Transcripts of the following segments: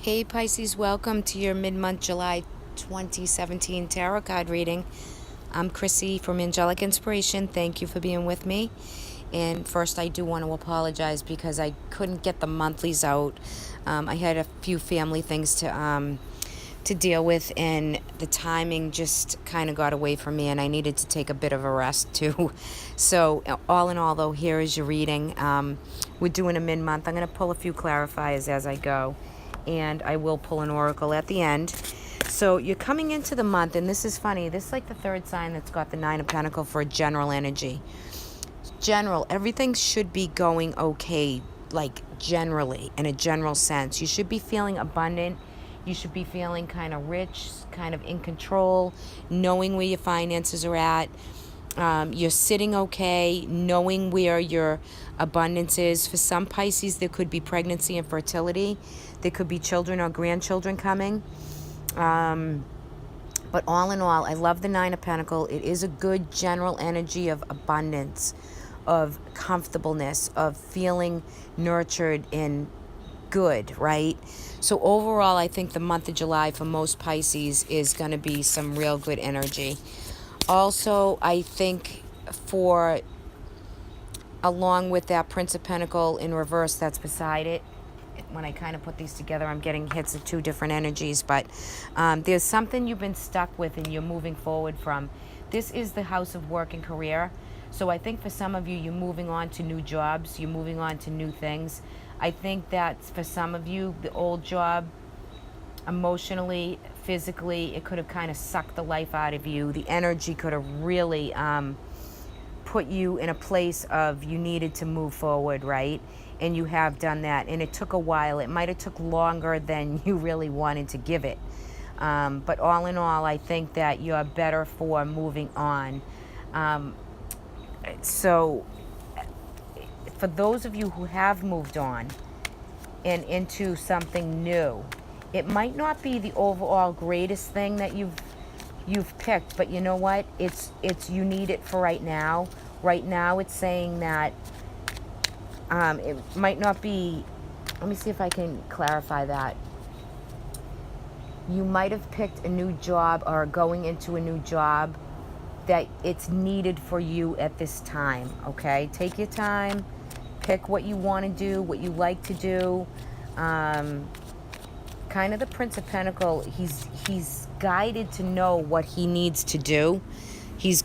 Hey Pisces, welcome to your mid-month July 2017 tarot card reading. I'm Chrissy from Angelic Inspiration. Thank you for being with me. And first, I do want to apologize because I couldn't get the monthlies out. I had a few family things to deal with, and the timing just kind of got away from me, and I needed to take a bit of a rest too. So all in all, though, here is your reading. We're doing a mid-month. I'm going to pull a few clarifiers as I go, and I will pull an oracle at the end. So you're coming into the month, and this is funny. This is like the third sign that's got the Nine of Pentacles for a general energy. General, everything should be going okay, like generally, in a general sense. You should be feeling abundant. You should be feeling kind of rich, kind of in control, knowing where your finances are at. You're sitting okay, knowing where your abundance is. For some Pisces, there could be pregnancy and fertility. There could be children or grandchildren coming. But all in all, I love the Nine of Pentacles. It is a good general energy of abundance, of comfortableness, of feeling nurtured and good, right? So overall, I think the month of July for most Pisces is going to be some real good energy. Also, I think for, along with that Prince of Pentacles in reverse that's beside it, when I kind of put these together, I'm getting hits of two different energies, but there's something you've been stuck with and you're moving forward from. This is the house of work and career. So I think for some of you, you're moving on to new jobs, you're moving on to new things. I think that for some of you, the old job, emotionally, physically, it could have kind of sucked the life out of you. The energy could have really put you in a place of you needed to move forward, right? And you have done that, and it took a while. It might have took longer than you really wanted to give it. But all in all, I think that you're better for moving on. So for those of you who have moved on and into something new, it might not be the overall greatest thing that you've picked, but you know what? It's you need it for right now. Right now, it's saying that it might not be. Let me see if I can clarify that. You might have picked a new job or going into a new job that it's needed for you at this time. Okay, take your time. Pick what you want to do, what you like to do. Kind of the Prince of Pentacles, he's guided to know what he needs to do. He's,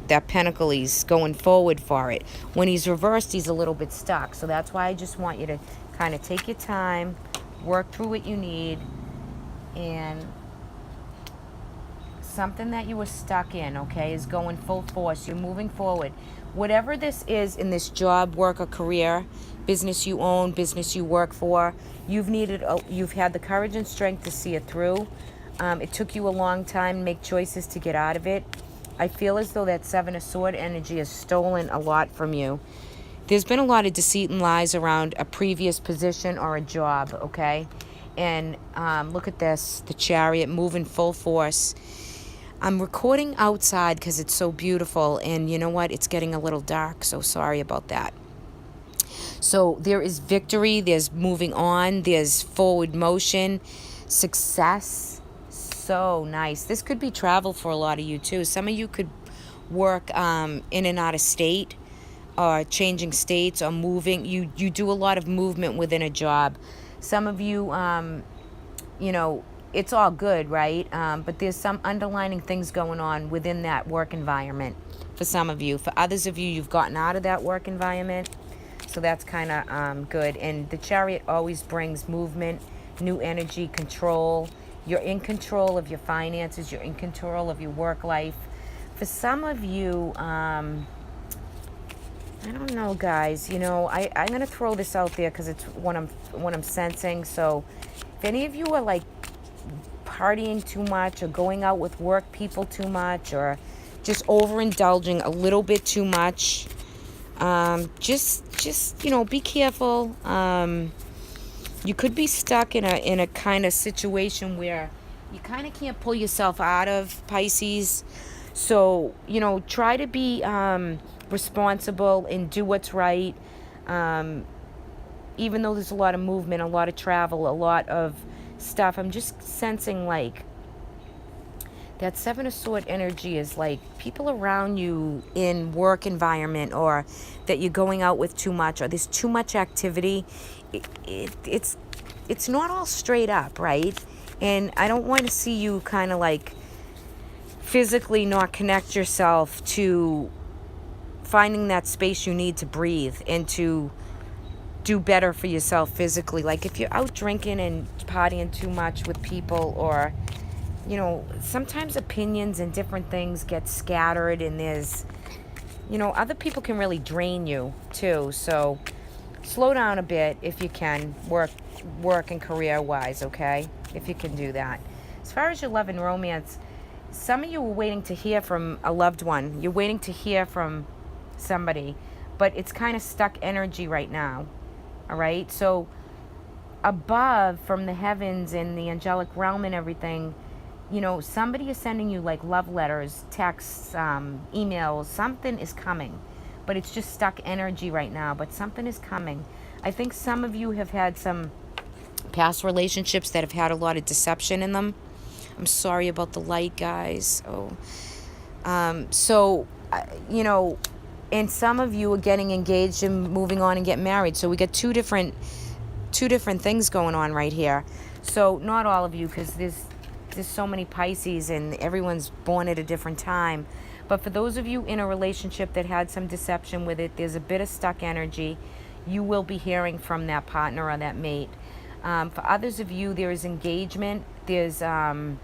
that pentacle, he's going forward for it. When he's reversed, he's a little bit stuck. So that's why I just want you to kind of take your time, work through what you need, and something that you were stuck in, okay, is going full force. You're moving forward. Whatever this is in this job, work, or career, business you own, business you work for, you've had the courage and strength to see it through. It took you a long time to make choices to get out of it. I feel as though that Seven of Swords energy has stolen a lot from you. There's been a lot of deceit and lies around a previous position or a job, okay? And look at this, the Chariot moving full force. I'm recording outside because it's so beautiful, and you know what? It's getting a little dark, so sorry about that. So there is victory, there's moving on, there's forward motion, success. So nice. This could be travel for a lot of you too. Some of you could work in and out of state, or changing states, or moving. You do a lot of movement within a job. Some of you, it's all good, right? But there's some underlining things going on within that work environment for some of you. For others of you, you've gotten out of that work environment. So that's kind of good. And the Chariot always brings movement, new energy, control. You're in control of your finances. You're in control of your work life. For some of you, I don't know, guys. I'm going to throw this out there because it's what I'm sensing. So if any of you are like partying too much, or going out with work people too much, or just overindulging a little bit too much, just be careful. You could be stuck in a kind of situation where you kind of can't pull yourself out of, Pisces. So try to be responsible and do what's right. Even though there's a lot of movement, a lot of travel, a lot of stuff, I'm just sensing like that Seven of Sword energy is like people around you in work environment, or that you're going out with too much, or there's too much activity. It's not all straight up, right? And I don't want to see you kind of like physically not connect yourself to finding that space you need to breathe and to do better for yourself physically. Like if you're out drinking and partying too much with people, or sometimes opinions and different things get scattered, and there's other people can really drain you too. So slow down a bit if you can, work and career wise, okay, if you can do that. As far as your love and romance, some of you are waiting to hear from a loved one. You're waiting to hear from somebody, but it's kind of stuck energy right now. All right, so above, from the heavens and the angelic realm and everything, somebody is sending you like love letters, texts, emails. Something is coming, but it's just stuck energy right now, but something is coming. I think some of you have had some past relationships that have had a lot of deception in them. I'm sorry about the light, guys. And some of you are getting engaged and moving on and getting married. So we got two different things going on right here. So not all of you, because there's so many Pisces and everyone's born at a different time. But for those of you in a relationship that had some deception with it, there's a bit of stuck energy. You will be hearing from that partner or that mate. For others of you, there is engagement. There's a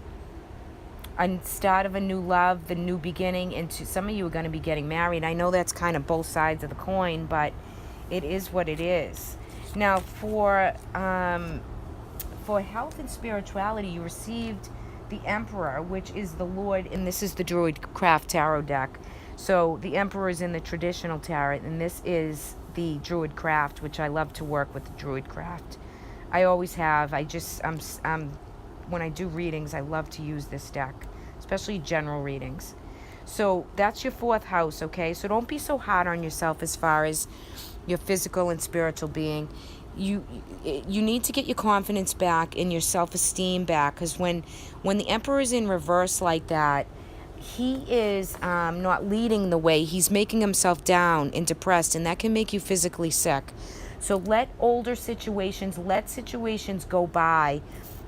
start of a new love, the new beginning. And some of you are going to be getting married. I know that's kind of both sides of the coin, but it is what it is. Now, for health and spirituality, you received the Emperor, which is the Lord, and this is the Druidcraft Tarot deck. So the Emperor is in the traditional tarot, and this is the Druidcraft, which I love to work with the Druidcraft. I always have. When I do readings, I love to use this deck, especially general readings. So that's your fourth house, okay? So don't be so hard on yourself as far as your physical and spiritual being. You need to get your confidence back and your self-esteem back, because when the Emperor is in reverse like that, he is not leading the way. He's making himself down and depressed, and that can make you physically sick. So let situations go by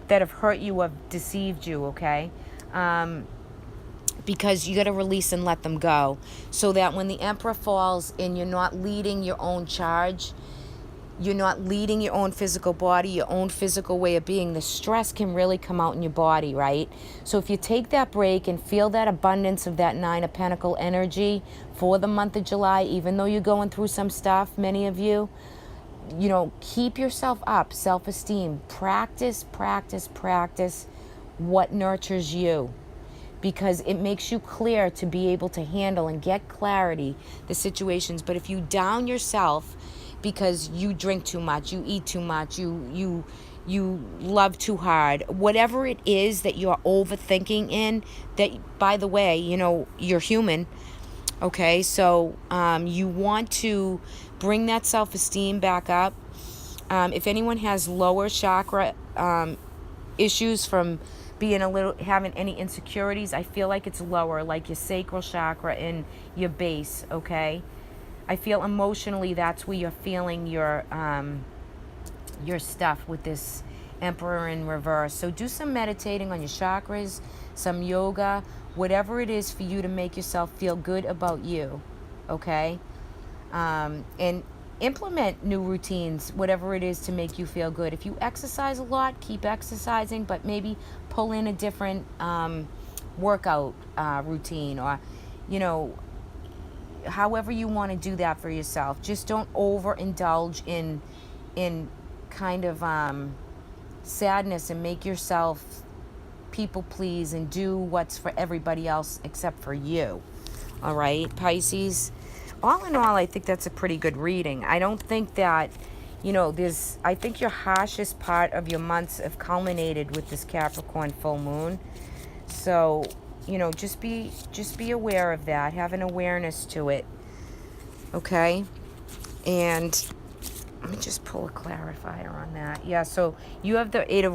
that have hurt you or deceived you, okay? Because you got to release and let them go, so that when the Emperor falls and you're not leading your own charge, you're not leading your own physical body, your own physical way of being, the stress can really come out in your body, right? So if you take that break and feel that abundance of that Nine of Pentacles energy for the month of July, even though you're going through some stuff, many of you, keep yourself up, self-esteem, practice what nurtures you, because it makes you clear to be able to handle and get clarity the situations. But if you down yourself because you drink too much, you eat too much, you love too hard, whatever it is that you're overthinking in, that, by the way, you're human, okay? So you want to bring that self-esteem back up. If anyone has lower chakra issues from having any insecurities, I feel like it's lower, like your sacral chakra and your base, okay? I feel emotionally that's where you're feeling your stuff with this Emperor in reverse. So do some meditating on your chakras, some yoga, whatever it is for you to make yourself feel good about you, okay? And implement new routines, whatever it is to make you feel good. If you exercise a lot, keep exercising, but maybe pull in a different workout routine, or, however you want to do that for yourself. Just don't overindulge in kind of sadness and make yourself people please and do what's for everybody else except for you. All right, Pisces? All in all, I think that's a pretty good reading. I don't think that, I think your harshest part of your months have culminated with this Capricorn full moon. So, just be aware of that. Have an awareness to it. Okay? And let me just pull a clarifier on that. Yeah, so you have the eight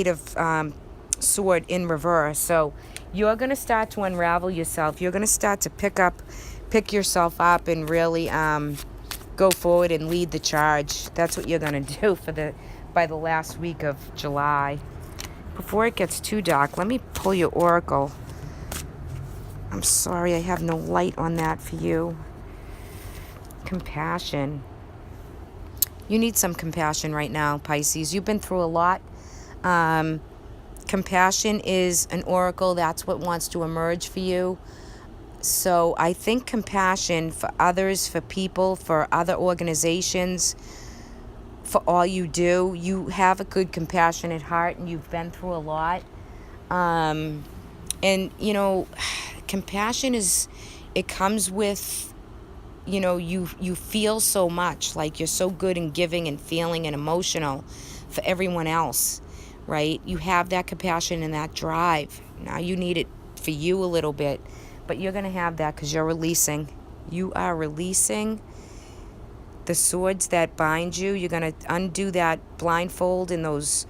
of sword in reverse. So you're going to start to unravel yourself. You're going to start to pick yourself up and really go forward and lead the charge. That's what you're going to do by the last week of July. Before it gets too dark, let me pull your oracle. I'm sorry, I have no light on that for you. Compassion. You need some compassion right now, Pisces. You've been through a lot. Compassion is an oracle. That's what wants to emerge for you. So I think compassion for others, for people, for other organizations, for all you do. You have a good, compassionate heart, and you've been through a lot. And, you know, compassion it comes with, you know, you feel so much, like you're so good in giving and feeling and emotional for everyone else, right? You have that compassion and that drive. Now you need it for you a little bit, but you're going to have that because you're releasing. You are releasing the swords that bind you. You're going to undo that blindfold and those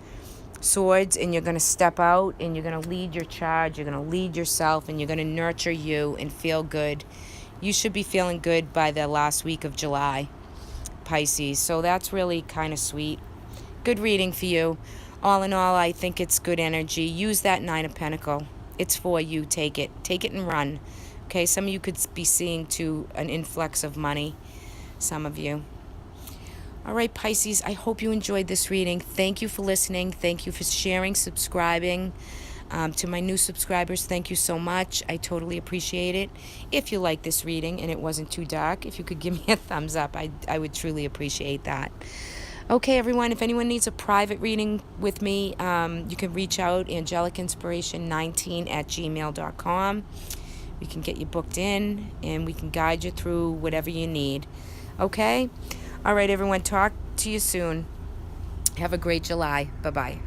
swords, and you're going to step out and you're going to lead your charge. You're going to lead yourself, and you're going to nurture you and feel good. You should be feeling good by the last week of July, Pisces. So that's really kind of sweet. Good reading for you. All in all, I think it's good energy. Use that Nine of Pentacles. It's for you. Take it. Take it and run. Okay, some of you could be seeing to an influx of money. Some of you. All right, Pisces, I hope you enjoyed this reading. Thank you for listening. Thank you for sharing, subscribing. To my new subscribers, thank you so much. I totally appreciate it. If you like this reading and it wasn't too dark, if you could give me a thumbs up, I would truly appreciate that. Okay, everyone, if anyone needs a private reading with me, you can reach out, angelicinspiration19@gmail.com. We can get you booked in, and we can guide you through whatever you need. Okay? All right, everyone, talk to you soon. Have a great July. Bye-bye.